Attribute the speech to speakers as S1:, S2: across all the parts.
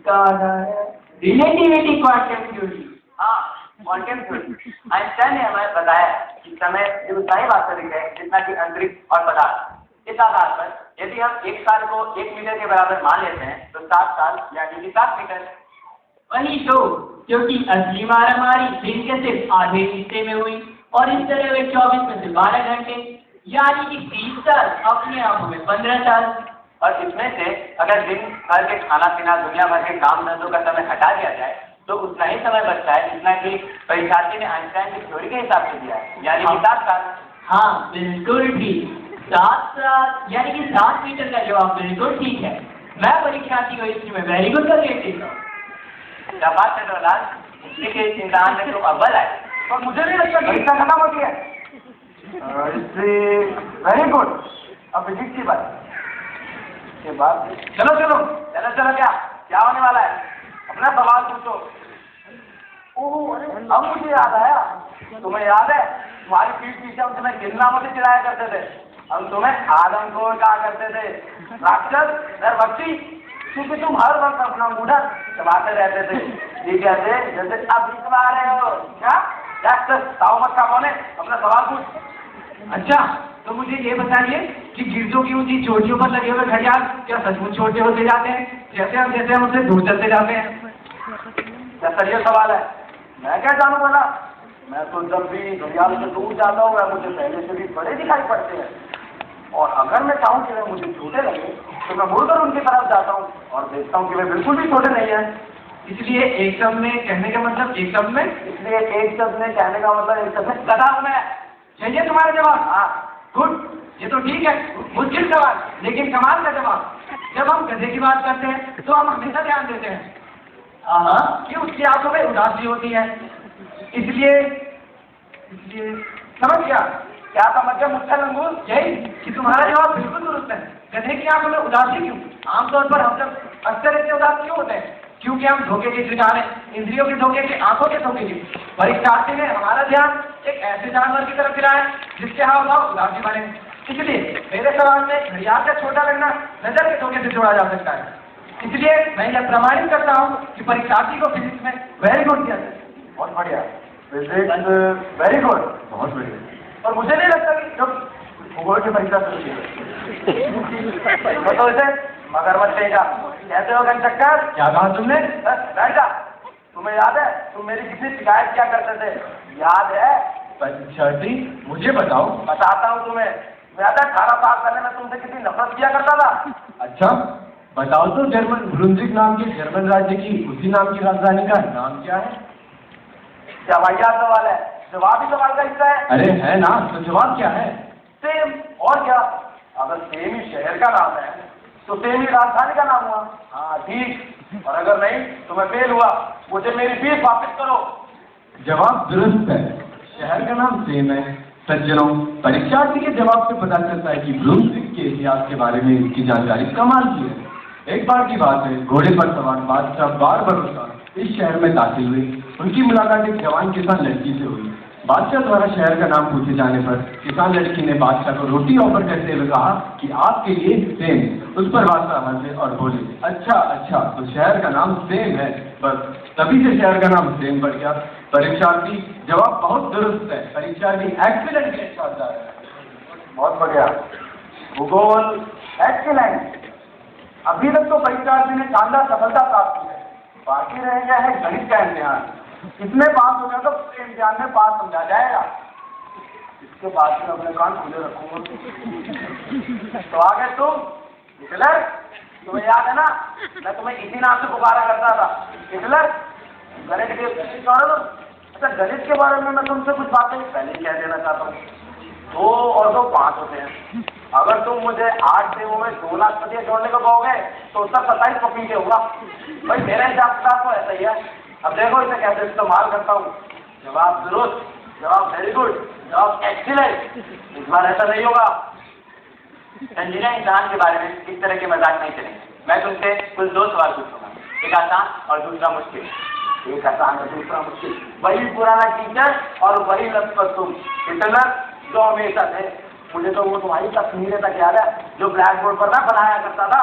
S1: Relativity quantum theory.
S2: हाँ, quantum theory. Einstein ने हमें बताया कि समय उतना ही वास्तविक है जितना कि अंतरिक्ष और पदार्थ। इस आधार पर यदि हम 1 साल को 1 मीटर के बराबर मान लेते हैं तो 7 साल यानी कि 7 मीटर।
S1: वही तो, क्योंकि असली मारामारी दिन के सिर्फ आधे हिस्से में हुई और इस तरह हुए 24 में से 12 घंटे, यानी कि 30 साल अपने आप में 15 साल।
S2: और इसमें से अगर दिन भर के खाना पीना दुनिया भर के काम धंधों का समय हटा दिया जाए तो उतना ही समय बचता है जितना कि परीक्षार्थी ने आइंस्टाइन की थ्योरी के हिसाब से दिया है, यानी कि 7 साल।
S1: हाँ बिल्कुल ठीक, 7 साल यानी कि 7 मीटर का जवाब बिल्कुल ठीक है। मैं परीक्षार्थी को हिस्ट्री में वेरी गुड कर देता हूँ।
S2: क्या बात है प्रहलाद, हिस्ट्री के इम्तिहान में तो अव्वल आए और मुझे नहीं लगता परीक्षा खत्म होती है। History very good. अब फिजिक्स की बात के बाद चलो चलो चलो चलो, क्या होने वाला है, अपना सवाल पूछो। ओह अरे अब मुझे याद आया, तुम्हें याद है तुम्हारी पीठ पीछे हम तुम्हें किन नामों से चिढ़ाया करते थे? हम तुम्हें आदमखोर कहा करते थे, राक्षस, नरभक्षी, क्योंकि तुम हर वक्त अपना मुंडा चबाते रहते थे। ये कहते जैसे अब चबा रहे हो। क्या राक्षस ताऊ मत का कौन है, अपना सवाल पूछ।
S1: अच्छा तो मुझे ये बताइए कि गिरजों की ऊंची चोटियों पर लगे हुए घड़ियाल क्या सचमुच छोटे होते जाते हैं जैसे हम उससे दूर चलते जाते हैं?
S2: क्या सर ये सवाल है? मैं क्या जानू बोला, मैं तो जब भी घड़ियाल से दूर जाता हूँ वह मुझे पहले से भी बड़े दिखाई पड़ते हैं, और अगर मैं चाहूँ कि वे मुझे छोटे लगे तो मैं मुड़कर उनकी तरफ जाता हूँ और देखता हूँ कि वे बिल्कुल भी छोटे नहीं है।
S1: इसलिए एक शब्द में कहने का मतलब एक शब्द में,
S2: इसलिए एक शब्द में कहने का मतलब एक शब्द में गधा हूँ मैं।
S1: चाहिए तुम्हारा जवाब? हाँ गुड, ये तो ठीक है, मुश्किल सवाल लेकिन कमाल का जवाब। जब हम गधे की बात करते हैं तो हम हमेशा ध्यान देते हैं कि उसकी आंखों में उदासी होती है, इसलिए समझ गया?
S2: क्या समझ गया मुझसे लंगूर?
S1: यही कि तुम्हारा जवाब बिल्कुल दुरुस्त है। गधे की आंखों में उदासी क्यों? आमतौर पर हम सब अक्सर इतने उदास क्यों होते हैं? क्योंकि हम धोखे के शिकार हैं, इंद्रियों के धोखे के, आंखों के धोखे के। परीक्षार्थी ने हमारा ध्यान एक ऐसे जानवर की तरफ गिराया जिसके हाव भाव उदासी बने। इसलिए मेरे सवाल में घड़ियाल का छोटा लगना नजर के धोखे से जोड़ा जा सकता है। इसलिए मैं यह प्रमाणित करता हूँ कि परीक्षार्थी को फिजिक्स में वेरी गुड दिया जाए।
S2: बहुत बढ़िया, फिजिक्स वेरी गुड, बहुत बढ़िया। और मुझे नहीं लगता कि जब भूगोल की परीक्षा शुरू तो इसे मगरमच्छ देगा कैसे होगा चक्कर?
S1: क्या कहा तुमने?
S2: बैठ जा। तुम्हें याद है तुम मेरी कितनी शिकायत क्या करते थे? याद है?
S1: परीक्षार्थी मुझे बताओ।
S2: बताता हूँ तुम्हें। याद है 18 साल पहले मैं तुमसे कितनी नफरत किया करता था?
S1: अच्छा बताओ तो, जर्मन ब्रुंजिक नाम के जर्मन राज्य की उसी नाम की राजधानी का नाम क्या है?
S2: क्या वाहियात सवाल है, जवाब ही सवाल का हिस्सा है।
S1: अरे है ना, तो जवाब क्या है?
S2: सेम, और क्या? अगर सेम ही शहर का नाम है तो सेम ही राजधानी का नाम हुआ। हाँ ठीक, और अगर नहीं तो मैं फेल हुआ, मुझे मेरी फीस वापस करो।
S1: जवाब दुरुस्त है, शहर का नाम सेम है। सज्जनों, परीक्षार्थी के जवाब से पता चलता है कि ब्रुंजिक के इतिहास के बारे में इसकी जानकारी कमाल की है। एक बार की बात है, घोड़े पर सवार बादशाह बारबरोसा इस शहर में दाखिल हुए। उनकी मुलाकात एक जवान किसान लड़की से हुई। बादशाह द्वारा शहर का नाम पूछे जाने पर किसान लड़की ने बादशाह को रोटी ऑफर करते हुए कहा कि आपके लिए सेम। उस पर बादशाह हंसे और बोले, अच्छा अच्छा, तो शहर का नाम सेम है। बस तभी से शहर का नाम सेम पड़ गया। परीक्षार्थी जवाब बहुत दुरुस्त है, परीक्षार्थी एक्सीलेंट ग्रेड शानदार है।
S2: बहुत बढ़िया, भूगोल एक्सीलेंट। अभी तक तो परीक्षार्थी ने शानदार सफलता प्राप्त की है, बाकी रह गया है गणित का इम्तिहान। इसमें पास हो गया तो पूरे इम्तिहान में पास समझा जाएगा। इसके बाद में अपने कान खुले रखूंगा। तो आगे तुम हिटलर, तुम्हें याद है ना मैं तुम्हें इसी नाम से पुकारा करता था, हिटलर। गणित के अच्छा, गणित के बारे में मैं तुमसे कुछ बातें पहले ही कह देना चाहता हूँ। 2 और 2 5 होते हैं। अगर तुम मुझे 8 सेवों में 2 लाख प्रतिशत जोड़ने को कहोगे तो उत्तर 27 को पीछे होगा। भाई मेरा हिसाब किताब तो ऐसा ही है। अब देखो इसे कैसे इस्तेमाल करता हूँ। जवाब दुरुस्त, जवाब वेरी गुड, जवाब एक्सीलेंट। इस बार ऐसा नहीं होगा। संजीदा इंसान के बारे में इस तरह के मजाक नहीं चलेंगे। मैं तुमसे कुल 2 सवाल पूछूंगा, एक आसान और दूसरा मुश्किल। एक आसान और दूसरा मुश्किल। वही पुराना टीचर और वही लक्ष्मण तुम, हिटलर जो हमेशा थे। मुझे तो वो तुम्हारी तस्वीरें तक याद है जो ब्लैक बोर्ड पर ना बनाया करता था।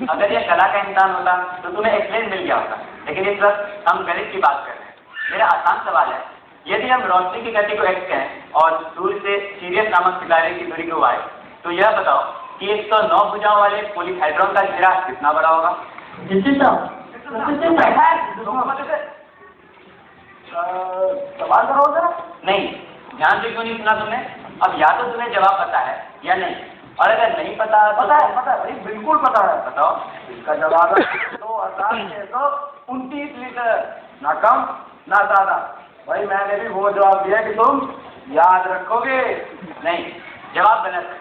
S3: अगर ये कला का इम्तिहान होता तो तुम्हें एक्सप्लेन मिल गया होता, लेकिन इस वक्त हम गणित की बात कर रहे हैं। मेरा आसान सवाल है, यदि हम रोशनी की गति को x कहें और सूर्य से सीरियस नामक सितारे की दूरी को y, तो यह बताओ कि 109 भुजाओं वाले पॉलीहेड्रॉन का घेरा कितना बड़ा होगा?
S2: सवाल करो जरा।
S3: नहीं, ध्यान से क्यों नहीं सुना तुमने? अब या तो तुम्हें जवाब पता है या नहीं, और अगर नहीं पता तो
S2: पता है भाई, बिल्कुल पता है।
S3: बताओ।
S2: इसका जवाब है 2629 लीटर, ना कम ना ज्यादा। भाई मैंने भी वो जवाब दिया कि तुम याद रखोगे।
S3: नहीं, जवाब गलत है।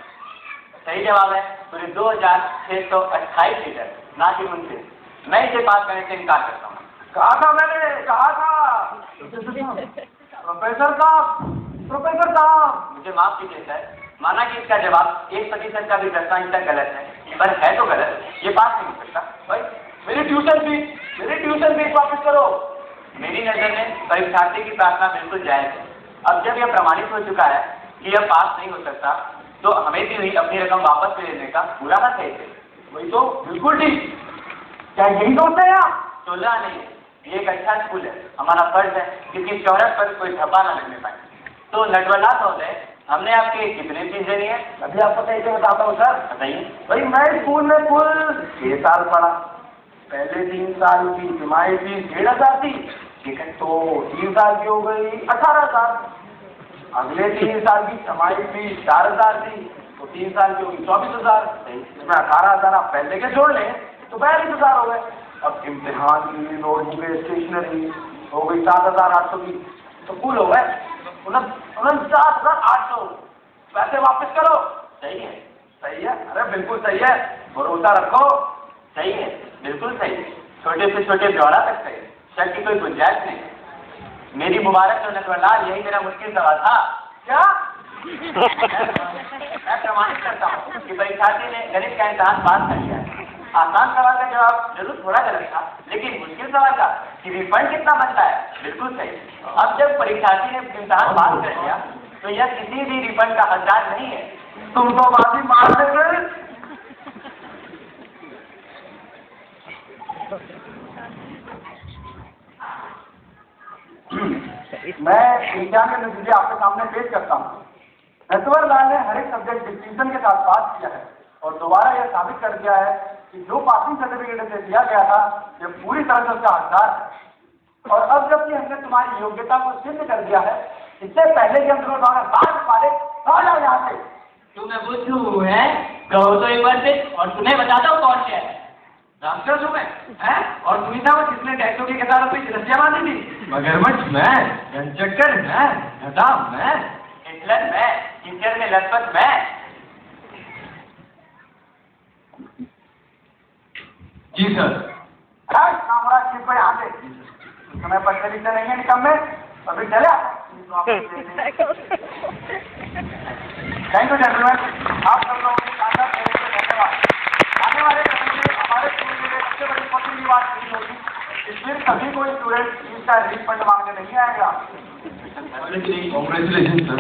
S3: सही जवाब है पूरे 2628 लीटर, ना कि 29। मैं इसे पास करने से इनकार करता हूँ।
S2: कहा था मैंने, कहा था। प्रोफेसर साहब
S3: मुझे माफ कीजिए सर, माना कि इसका जवाब 1% का भी दर्शांश तक गलत है, पर है तो गलत, ये पास नहीं हो सकता।
S2: भाई मेरी ट्यूशन फीस वापस करो।
S3: मेरी नजर में परीक्षार्थी की प्रार्थना बिल्कुल जायज है। अब जब यह प्रमाणित हो चुका है कि यह पास नहीं हो सकता, तो हमें भी अपनी रकम वापस ले लेने का पूरा हक है।
S2: वही तो, बिल्कुल ठीक। क्या यही दोस्त है यार?
S3: टोला नहीं, ये एक अच्छा स्कूल है। हमारा फर्ज है कि इसकी शोहरत पर कोई धब्बा न लगने पाए। तो नटवरलाल महोदय, हमने आपके कितने फीस देनी है?
S2: अभी आपको सही से बताता हूँ सर।
S3: बताइए।
S2: भाई मैं स्कूल में कुल 6 साल पढ़ा। पहले 3 साल की तिमाही फीस 1500 थी, ठीक है, तो 3 साल की हो गई 18,000। अगले 3 साल की तिमाही फीस 4,000 थी, तो 3 साल की होगी 24,000। इसमें 18,000 आप पहले के जोड़ लें तो 42,000 हो गए। अब इम्तिहान की नोटबुकें, स्टेशनरी हो गई 7,800 की, तो कुल हो गए 49,800। पैसे वापस करो।
S3: सही है?
S2: सही है? अरे बिल्कुल सही है, भरोसा रखो।
S3: सही है, बिल्कुल सही है। छोटे से छोटे ब्यौरा तक सही है, शक की कोई गुंजाइश नहीं। मेरी मुबारक हो नटवरलाल, यही मेरा मुश्किल सवाल था।
S2: क्या?
S3: मैं प्रमाणित करता हूँ कि परीक्षार्थी ने गणित का इम्तिहान पास कर लिया है। आसान सवाल का जवाब जरूर थोड़ा गलत था, लेकिन मुश्किल सवाल का कि रिफंड कितना बनता है, बिल्कुल सही। अब जब परीक्षार्थी ने इम्तिहान पास कर लिया, तो यह किसी भी रिफंड का हकदार नहीं है।
S2: तुम तो बाजी मार देते। मैं एग्जाम के नतीजे आपके सामने पेश करता हूँ। नटवरलाल ने हर एक सब्जेक्ट डिस्टिंक्शन के साथ पास किया है और दोबारा यह साबित कर दिया है कि जो पासिंग सर्टिफिकेट से दिया गया था, यह पूरी तरह से उसका हकदार है। और अब जबकि हमने तुम्हारी योग्यता को सिद्ध कर दिया है, इससे पहले कि हम तुम्हें बात पाले, आ जाओ यहाँ से।
S3: तुम्हें बुद्धू है? कहो तो एक बार से, और तुम्हें बताता हूँ कौन क्या है।
S2: रामचंद्र तुम्हें और सुनीता वो जिसने टैक्सों की कतारों पे रस्सियां बांधी थी।
S1: मगरमच्छ मैं, गनचक्कर मैं, घटा मैं,
S3: हिटलर मैं, टीचर में लखपत मैं।
S1: जी सर।
S2: हमारा चीफ को यहाँ से समय पढ़ने लिखने नहीं है निकम में, अभी चले। थैंक यू जेंटलमैन, आप सब लोगों की शानदार सहयोग के लिए धन्यवाद। आने वाले समय में हमारे स्कूल के लिए सबसे बड़ी पसंद की बात यही होगी कि फिर कभी कोई स्टूडेंट इसका रिफंड मांगने नहीं आएगा।
S1: Congratulation sir.